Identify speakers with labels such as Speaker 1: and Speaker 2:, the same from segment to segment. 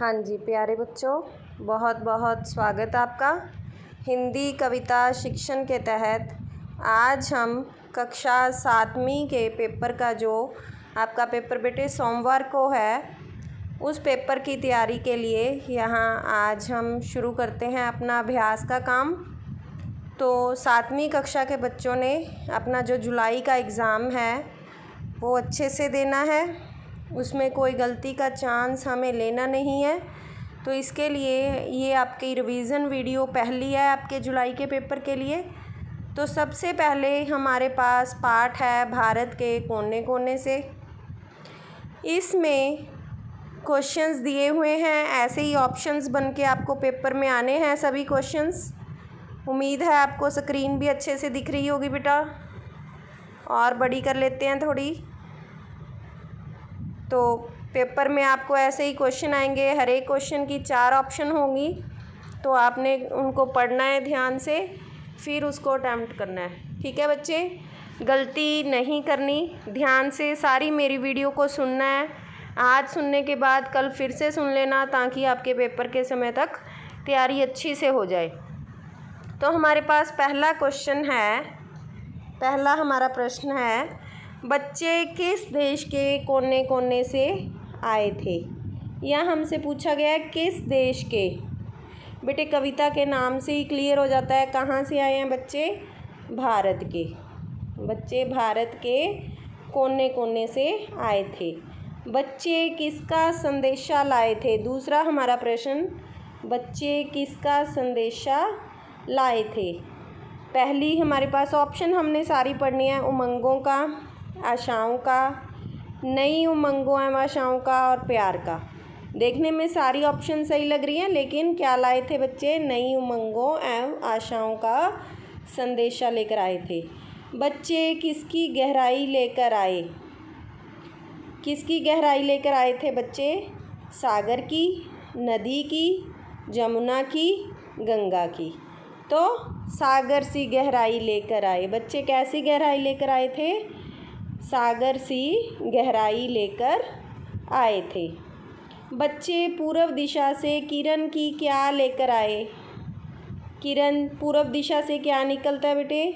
Speaker 1: हाँ जी प्यारे बच्चों, बहुत बहुत स्वागत आपका हिंदी कविता शिक्षण के तहत। आज हम कक्षा 7वीं के पेपर का जो आपका पेपर बेटे सोमवार को है, उस पेपर की तैयारी के लिए यहाँ आज हम शुरू करते हैं अपना अभ्यास का काम। तो 7वीं कक्षा के बच्चों ने अपना जो जुलाई का एग्ज़ाम है वो अच्छे से देना है, उसमें कोई गलती का चांस हमें लेना नहीं है। तो इसके लिए ये आपकी रिवीज़न वीडियो पहली है आपके जुलाई के पेपर के लिए। तो सबसे पहले हमारे पास पाठ है भारत के कोने कोने से। इसमें क्वेश्चंस दिए हुए हैं, ऐसे ही ऑप्शंस बन के आपको पेपर में आने हैं सभी क्वेश्चंस। उम्मीद है आपको स्क्रीन भी अच्छे से दिख रही होगी बेटा, और बड़ी कर लेते हैं थोड़ी। तो पेपर में आपको ऐसे ही क्वेश्चन आएंगे, हर एक क्वेश्चन की 4 ऑप्शन होंगी। तो आपने उनको पढ़ना है ध्यान से, फिर उसको अटैम्प्ट करना है। ठीक है बच्चे, गलती नहीं करनी, ध्यान से सारी मेरी वीडियो को सुनना है। आज सुनने के बाद कल फिर से सुन लेना, ताकि आपके पेपर के समय तक तैयारी अच्छी से हो जाए। तो हमारे पास पहला क्वेश्चन है, पहला हमारा प्रश्न है, बच्चे किस देश के कोने कोने से आए थे। यह हमसे पूछा गया है किस देश के। बेटे कविता के नाम से ही क्लियर हो जाता है कहाँ से आए हैं बच्चे, भारत के। बच्चे भारत के कोने कोने से आए थे। बच्चे किसका संदेशा लाए थे। दूसरा हमारा प्रश्न, बच्चे किसका संदेशा लाए थे। पहली हमारे पास ऑप्शन हमने सारी पढ़नी है, उमंगों का, आशाओं का, नई उमंगों एवं आशाओं का और प्यार का। देखने में सारी ऑप्शन सही लग रही हैं, लेकिन क्या लाए थे बच्चे, नई उमंगों एवं आशाओं का संदेशा लेकर आए थे। बच्चे किसकी गहराई लेकर आए। किसकी गहराई लेकर आए थे बच्चे, सागर की, नदी की, जमुना की, गंगा की। तो सागर सी गहराई लेकर आए। बच्चे कैसी गहराई लेकर आए थे, सागर सी गहराई लेकर आए थे। बच्चे पूर्व दिशा से किरण की क्या लेकर आए। किरण पूर्व दिशा से क्या निकलता है बेटे,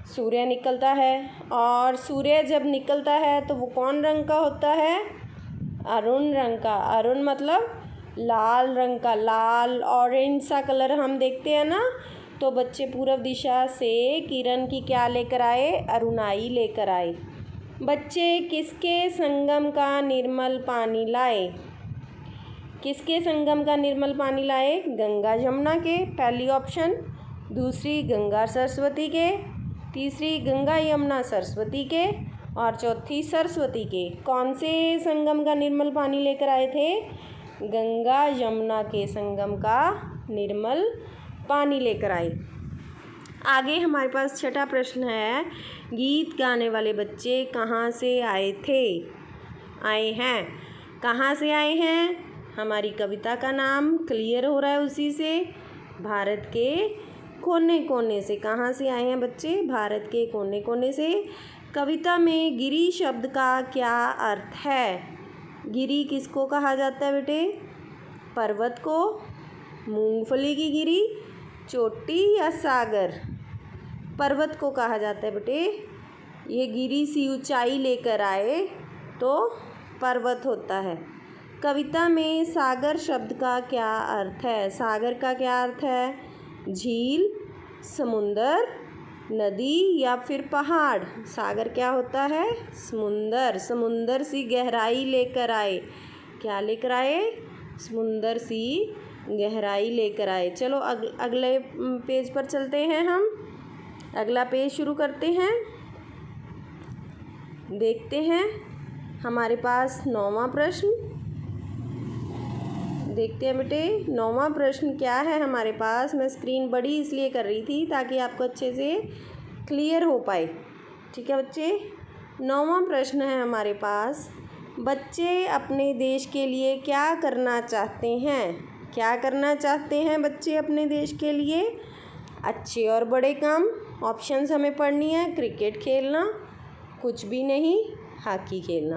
Speaker 1: सूर्य निकलता है। और सूर्य जब निकलता है तो वो कौन रंग का होता है, अरुण रंग का। अरुण मतलब लाल रंग का, लाल ऑरेंज सा कलर हम देखते हैं ना। तो बच्चे पूर्व दिशा से किरण की क्या लेकर आए, अरुणाई लेकर आए। बच्चे किसके संगम का निर्मल पानी लाए। किसके संगम का निर्मल पानी लाए, गंगा जमुना के, पहली ऑप्शन। दूसरी गंगा सरस्वती के, तीसरी गंगा यमुना सरस्वती के, और चौथी सरस्वती के। कौन से संगम का निर्मल पानी लेकर आए थे, गंगा यमुना के संगम का निर्मल पानी लेकर आए। आगे हमारे पास छठा प्रश्न है, गीत गाने वाले बच्चे कहाँ से आए थे, आए हैं। कहाँ से आए हैं, हमारी कविता का नाम क्लियर हो रहा है उसी से, भारत के कोने कोने से। कहाँ से आए हैं बच्चे, भारत के कोने कोने से। कविता में गिरी शब्द का क्या अर्थ है। गिरी किसको कहा जाता है बेटे, पर्वत को, मूंगफली की गिरी, चोटी या सागर। पर्वत को कहा जाता है बेटे, ये गिरी सी ऊंचाई लेकर आए तो पर्वत होता है। कविता में सागर शब्द का क्या अर्थ है। सागर का क्या अर्थ है, झील, समुंदर, नदी या फिर पहाड़। सागर क्या होता है, समुंदर। समुंदर सी गहराई लेकर आए, क्या लेकर आए, समुंदर सी गहराई लेकर आए। चलो अगले पेज पर चलते हैं, हम अगला पेज शुरू करते हैं। देखते हैं हमारे पास 9वां प्रश्न। देखते हैं बेटे 9वां प्रश्न क्या है हमारे पास। मैं स्क्रीन बड़ी इसलिए कर रही थी ताकि आपको अच्छे से क्लियर हो पाए। ठीक है बच्चे, 9वां प्रश्न है हमारे पास, बच्चे अपने देश के लिए क्या करना चाहते हैं। क्या करना चाहते हैं बच्चे अपने देश के लिए, अच्छे और बड़े काम। ऑप्शंस हमें पढ़नी है, क्रिकेट खेलना, कुछ भी नहीं, हॉकी खेलना।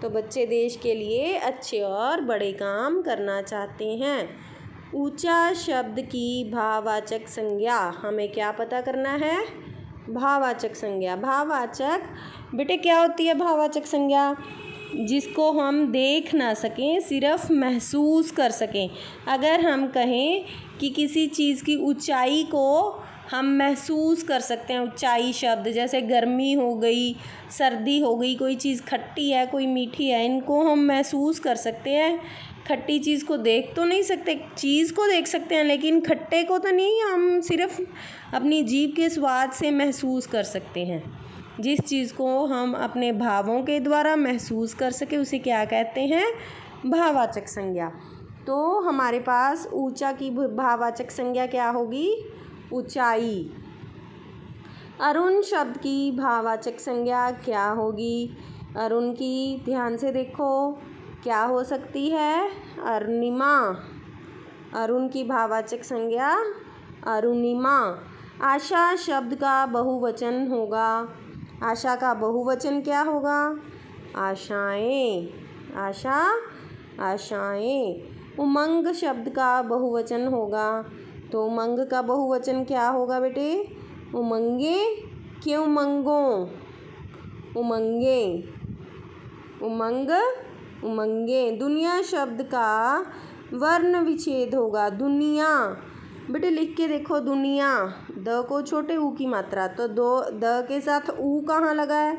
Speaker 1: तो बच्चे देश के लिए अच्छे और बड़े काम करना चाहते हैं। ऊंचा शब्द की भाववाचक संज्ञा, हमें क्या पता करना है? भाववाचक संज्ञा। भाववाचक बेटे क्या होती है भाववाचक संज्ञा? जिसको हम देख ना सकें, सिर्फ महसूस कर सकें। अगर हम कहें कि किसी चीज़ की ऊंचाई को हम महसूस कर सकते हैं, ऊंचाई शब्द जैसे गर्मी हो गई, सर्दी हो गई, कोई चीज़ खट्टी है कोई मीठी है, इनको हम महसूस कर सकते हैं। खट्टी चीज़ को देख तो नहीं सकते, चीज़ को देख सकते हैं लेकिन खट्टे को तो नहीं, हम सिर्फ अपनी जीभ के स्वाद से महसूस कर सकते हैं। जिस चीज़ को हम अपने भावों के द्वारा महसूस कर सके उसे क्या कहते हैं? भाववाचक संज्ञा। तो हमारे पास ऊंचा की भाववाचक संज्ञा क्या होगी? ऊंचाई। अरुण शब्द की भाववाचक संज्ञा क्या होगी? अरुण की ध्यान से देखो क्या हो सकती है? अरुणिमा। अरुण की भाववाचक संज्ञा अरुणिमा। आशा शब्द का बहुवचन होगा। आशा का बहुवचन क्या होगा? आशाएं। आशा, आशाएं। उमंग शब्द का बहुवचन होगा, तो उमंग का बहुवचन क्या होगा बेटे? उमंगे के उमंगों। उमंगे, उमंग, उमंगे। दुनिया शब्द का वर्ण विच्छेद होगा। दुनिया बेटे लिख के देखो, दुनिया, द को छोटे ऊ की मात्रा, तो द के साथ ऊ कहाँ लगा है?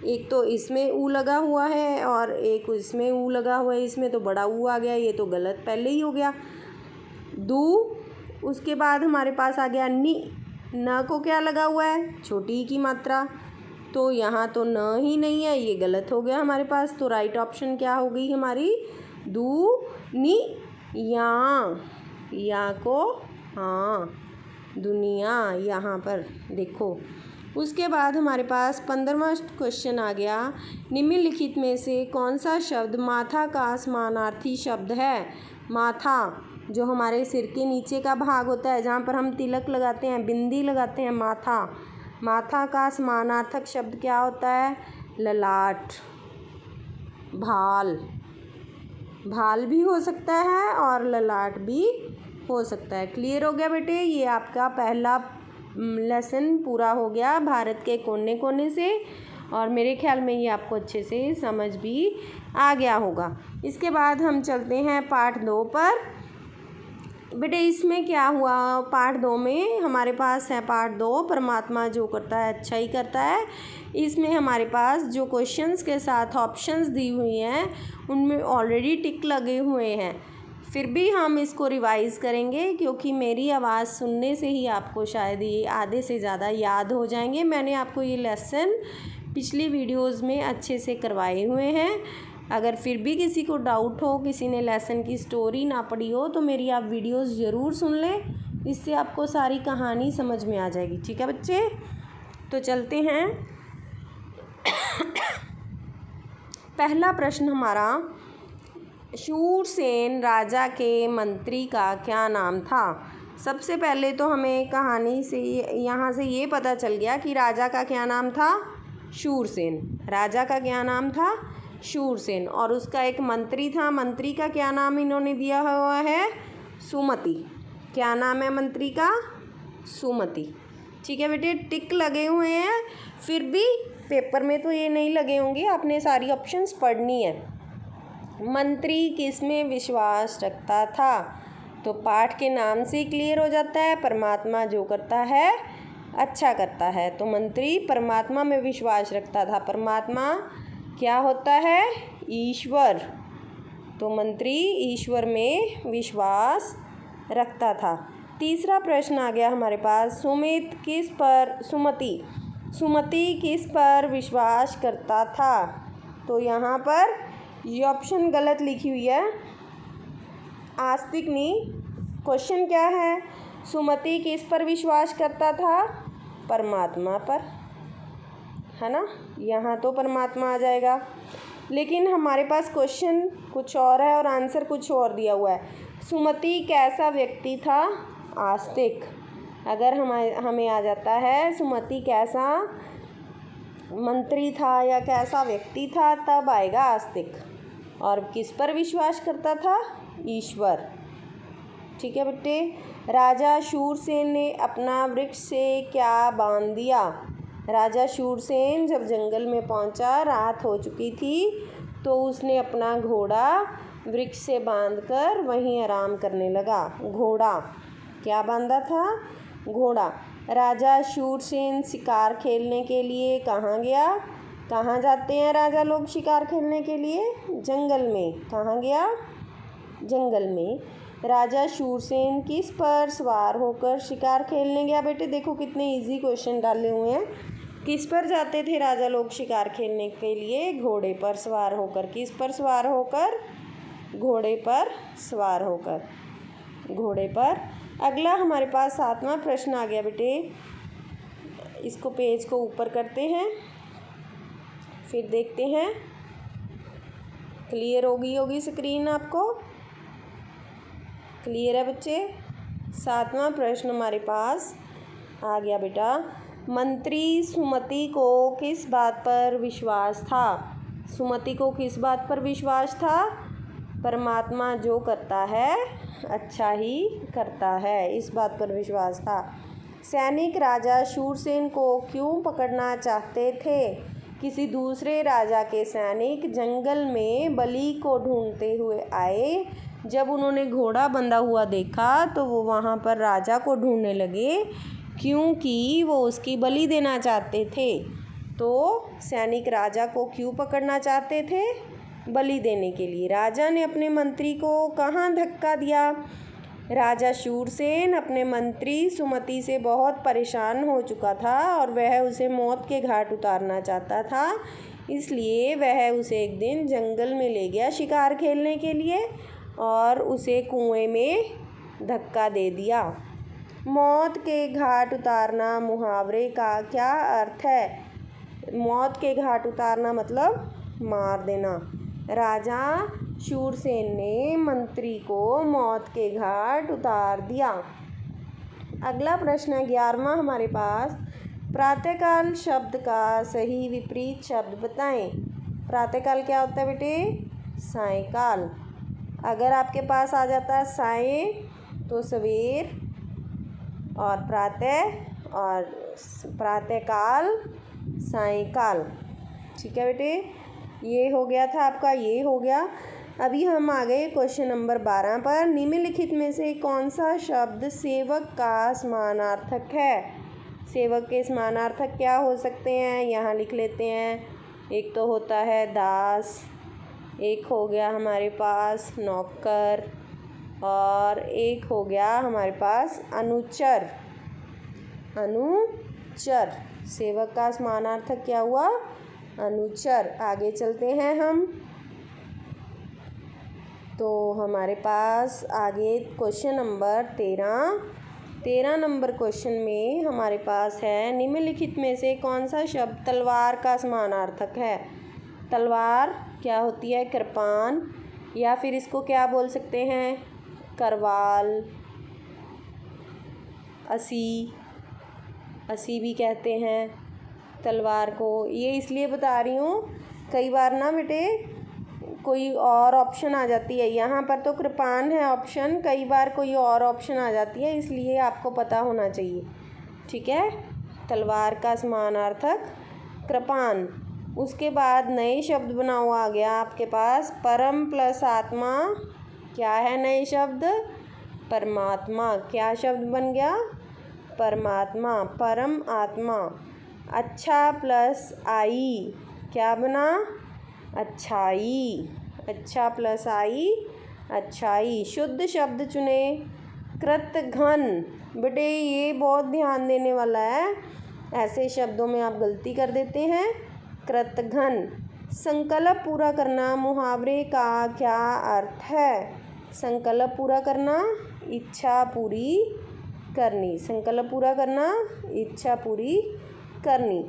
Speaker 1: एक तो इसमें ऊ लगा हुआ है और एक इसमें ऊ लगा हुआ है, इसमें तो बड़ा ऊ आ गया, ये तो गलत पहले ही हो गया। दू, उसके बाद हमारे पास आ गया नी, न को क्या लगा हुआ है? छोटी ई की मात्रा, तो यहाँ तो न ही नहीं है, ये गलत हो गया हमारे पास। तो राइट ऑप्शन क्या हो गई हमारी? दू नी या को हाँ, दुनिया, यहाँ पर देखो। उसके बाद हमारे पास 15वां क्वेश्चन आ गया। निम्नलिखित में से कौन सा शब्द माथा का समानार्थी शब्द है? माथा जो हमारे सिर के नीचे का भाग होता है, जहाँ पर हम तिलक लगाते हैं, बिंदी लगाते हैं, माथा। माथा का समानार्थक शब्द क्या होता है? ललाट। भाल। भाल भी हो सकता है और ललाट भी हो सकता है। क्लियर हो गया बेटे? ये आपका पहला लेसन पूरा हो गया भारत के कोने कोने से, और मेरे ख्याल में ये आपको अच्छे से समझ भी आ गया होगा। इसके बाद हम चलते हैं पार्ट 2 पर। बेटे इसमें क्या हुआ? पार्ट 2 में हमारे पास है पार्ट 2, परमात्मा जो करता है अच्छा ही करता है। इसमें हमारे पास जो क्वेश्चंस के साथ ऑप्शंस दी हुई हैं उनमें ऑलरेडी टिक लगे हुए हैं, फिर भी हम इसको रिवाइज़ करेंगे क्योंकि मेरी आवाज़ सुनने से ही आपको शायद ये आधे से ज़्यादा याद हो जाएंगे। मैंने आपको ये लेसन पिछली वीडियोज़ में अच्छे से करवाए हुए हैं। अगर फिर भी किसी को डाउट हो, किसी ने लेसन की स्टोरी ना पढ़ी हो, तो मेरी आप वीडियोस ज़रूर सुन लें, इससे आपको सारी कहानी समझ में आ जाएगी। ठीक है बच्चे? तो चलते हैं। पहला प्रश्न हमारा, शूरसेन राजा के मंत्री का क्या नाम था? सबसे पहले तो हमें कहानी से यहाँ से ये पता चल गया कि राजा का क्या नाम था? शूरसेन। राजा का क्या नाम था? शूरसेन। और उसका एक मंत्री था, मंत्री का क्या नाम इन्होंने दिया हुआ है? सुमति। क्या नाम है मंत्री का? सुमति। ठीक है बेटे, टिक लगे हुए हैं, फिर भी पेपर में तो ये नहीं लगे होंगे, आपने सारी ऑप्शंस पढ़नी है। मंत्री किस में विश्वास रखता था? तो पाठ के नाम से ही क्लियर हो जाता है, परमात्मा जो करता है अच्छा करता है। तो मंत्री परमात्मा में विश्वास रखता था। परमात्मा क्या होता है? ईश्वर। तो मंत्री ईश्वर में विश्वास रखता था। तीसरा प्रश्न आ गया हमारे पास, सुमति किस पर विश्वास करता था? तो यहाँ पर ये ऑप्शन गलत लिखी हुई है, आस्तिक नहीं। क्वेश्चन क्या है? सुमति किस पर विश्वास करता था? परमात्मा पर, है ना? यहाँ तो परमात्मा आ जाएगा, लेकिन हमारे पास क्वेश्चन कुछ और है और आंसर कुछ और दिया हुआ है। सुमति कैसा व्यक्ति था? आस्तिक। अगर हमें आ जाता है सुमति कैसा मंत्री था या कैसा व्यक्ति था, तब आएगा आस्तिक। और किस पर विश्वास करता था? ईश्वर। ठीक है बेटे। राजा शूरसेन ने अपना वृक्ष से क्या बांध दिया? राजा शूरसेन जब जंगल में पहुंचा, रात हो चुकी थी, तो उसने अपना घोड़ा वृक्ष से बांधकर वहीं आराम करने लगा। घोड़ा क्या बांधा था? घोड़ा। राजा शूरसेन शिकार खेलने के लिए कहाँ गया? कहाँ जाते हैं राजा लोग शिकार खेलने के लिए? जंगल में। कहाँ गया? जंगल में। राजा शूरसेन किस पर सवार होकर शिकार खेलने गया? बेटे देखो कितने इजी क्वेश्चन डाले हुए हैं। किस पर जाते थे राजा लोग शिकार खेलने के लिए? घोड़े पर सवार होकर। किस पर सवार होकर? घोड़े पर सवार होकर। घोड़े पर। अगला हमारे पास 7वां प्रश्न आ गया बेटे। इसको पेज को ऊपर करते हैं, फिर देखते हैं। क्लियर होगी स्क्रीन आपको? क्लियर है बच्चे? 7वां प्रश्न हमारे पास आ गया बेटा। मंत्री सुमति को किस बात पर विश्वास था? सुमति को किस बात पर विश्वास था? परमात्मा जो करता है अच्छा ही करता है, इस बात पर विश्वास था। सैनिक राजा शूरसेन को क्यों पकड़ना चाहते थे? किसी दूसरे राजा के सैनिक जंगल में बलि को ढूंढते हुए आए। जब उन्होंने घोड़ा बंधा हुआ देखा तो वो वहाँ पर राजा को ढूंढने लगे, क्योंकि वो उसकी बलि देना चाहते थे। तो सैनिक राजा को क्यों पकड़ना चाहते थे? बलि देने के लिए। राजा ने अपने मंत्री को कहाँ धक्का दिया? राजा शूरसेन अपने मंत्री सुमति से बहुत परेशान हो चुका था और वह उसे मौत के घाट उतारना चाहता था। इसलिए वह उसे एक दिन जंगल में ले गया शिकार खेलने के लिए और उसे कुएं में धक्का दे दिया। मौत के घाट उतारना मुहावरे का क्या अर्थ है? मौत के घाट उतारना मतलब मार देना। राजा शूरसेन ने मंत्री को मौत के घाट उतार दिया। अगला प्रश्न है 11वां हमारे पास। प्रातःकाल शब्द का सही विपरीत शब्द बताएं। प्रातःकाल क्या होता है बेटे? सायंकाल। अगर आपके पास आ जाता है साय तो सवेर, और प्रातःकाल सायंकाल। ठीक है बेटे, ये हो गया था आपका, ये हो गया। अभी हम आ गए क्वेश्चन नंबर 12 पर। निम्नलिखित में से कौन सा शब्द सेवक का समानार्थक है? सेवक के समानार्थक क्या हो सकते हैं? यहाँ लिख लेते हैं। एक तो होता है दास, एक हो गया हमारे पास नौकर, और एक हो गया हमारे पास अनुचर। अनुचर। सेवक का समानार्थक क्या हुआ? अनुचर। आगे चलते हैं हम। तो हमारे पास आगे क्वेश्चन नंबर 13 नंबर क्वेश्चन में हमारे पास है निम्नलिखित में से कौन सा शब्द तलवार का समानार्थक है? तलवार क्या होती है? कृपान, या फिर इसको क्या बोल सकते हैं? करवाल, असी भी कहते हैं तलवार को। ये इसलिए बता रही हूँ, कई बार ना बेटे कोई और ऑप्शन आ जाती है। यहाँ पर तो कृपान है ऑप्शन, कई बार कोई और ऑप्शन आ जाती है, इसलिए आपको पता होना चाहिए। ठीक है, तलवार का समानार्थक कृपान। उसके बाद नए शब्द बना हुआ आ गया आपके पास, परम प्लस आत्मा। क्या है नए शब्द? परमात्मा। क्या शब्द बन गया? परमात्मा, परम आत्मा। अच्छा प्लस आई, क्या बना? अच्छाई। अच्छा प्लस आई, अच्छाई। शुद्ध शब्द चुने। कृतघ्न। बेटे ये बहुत ध्यान देने वाला है, ऐसे शब्दों में आप गलती कर देते हैं। कृतघ्न। संकल्प पूरा करना मुहावरे का क्या अर्थ है? संकल्प पूरा करना, इच्छा पूरी करनी। संकल्प पूरा करना, इच्छा पूरी करनी।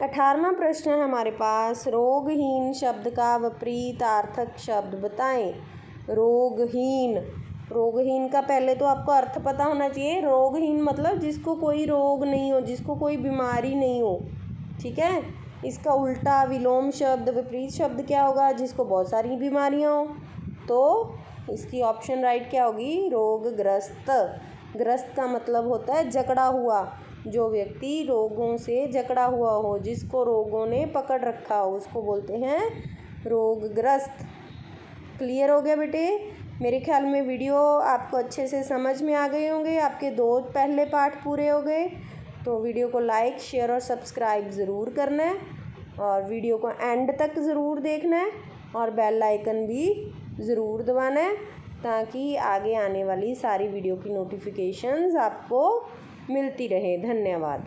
Speaker 1: 18वां प्रश्न है हमारे पास, रोगहीन शब्द का विपरीतार्थक शब्द बताएं। रोगहीन। रोगहीन का पहले तो आपको अर्थ पता होना चाहिए। रोगहीन मतलब जिसको कोई रोग नहीं हो, जिसको कोई बीमारी नहीं हो, ठीक है। इसका उल्टा विलोम शब्द, विपरीत शब्द क्या होगा? जिसको बहुत सारी बीमारियां हो। तो इसकी ऑप्शन राइट क्या होगी? रोगग्रस्त। ग्रस्त का मतलब होता है जकड़ा हुआ। जो व्यक्ति रोगों से जकड़ा हुआ हो, जिसको रोगों ने पकड़ रखा हो, उसको बोलते हैं रोगग्रस्त। क्लियर हो गया बेटे? मेरे ख्याल में वीडियो आपको अच्छे से समझ में आ गए होंगे। आपके 2 पहले पार्ट पूरे हो गए। तो वीडियो को लाइक, शेयर और सब्सक्राइब ज़रूर करना है, और वीडियो को एंड तक ज़रूर देखना है, और बेल आइकन भी ज़रूर दबाना है, ताकि आगे आने वाली सारी वीडियो की नोटिफिकेशंस आपको मिलती रहे। धन्यवाद।